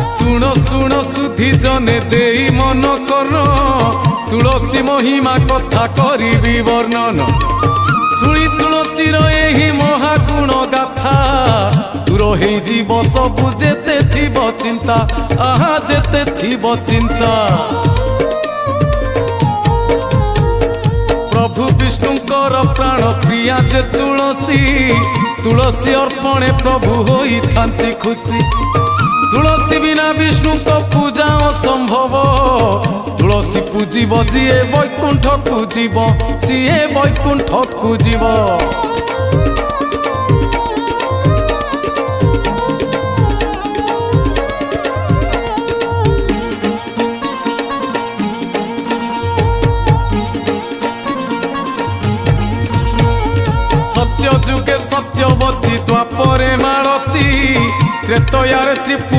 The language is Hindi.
शुण शुण सुधी जने देई मन कर तुलसी महिमा कथा करी वर्णन शुणी तुलसीर एही महागुण गाथा दूर हो जीव सबु जेते थिब चिंता आहा जेते थिब चिंता। प्रभु विष्णुकर प्राण प्रिया जे तुलसी तुलसी अर्पणे प्रभु होई थांती खुशी तुलसी बिना विष्णु को पूजा असंभव तुलसी पूजिब जीए वैकुंठ को जीव सीए वैकुंठ को जीव। सत्य जुगे सत्यवती द्वापरे मालती त्रेतयारे त्रिपुरा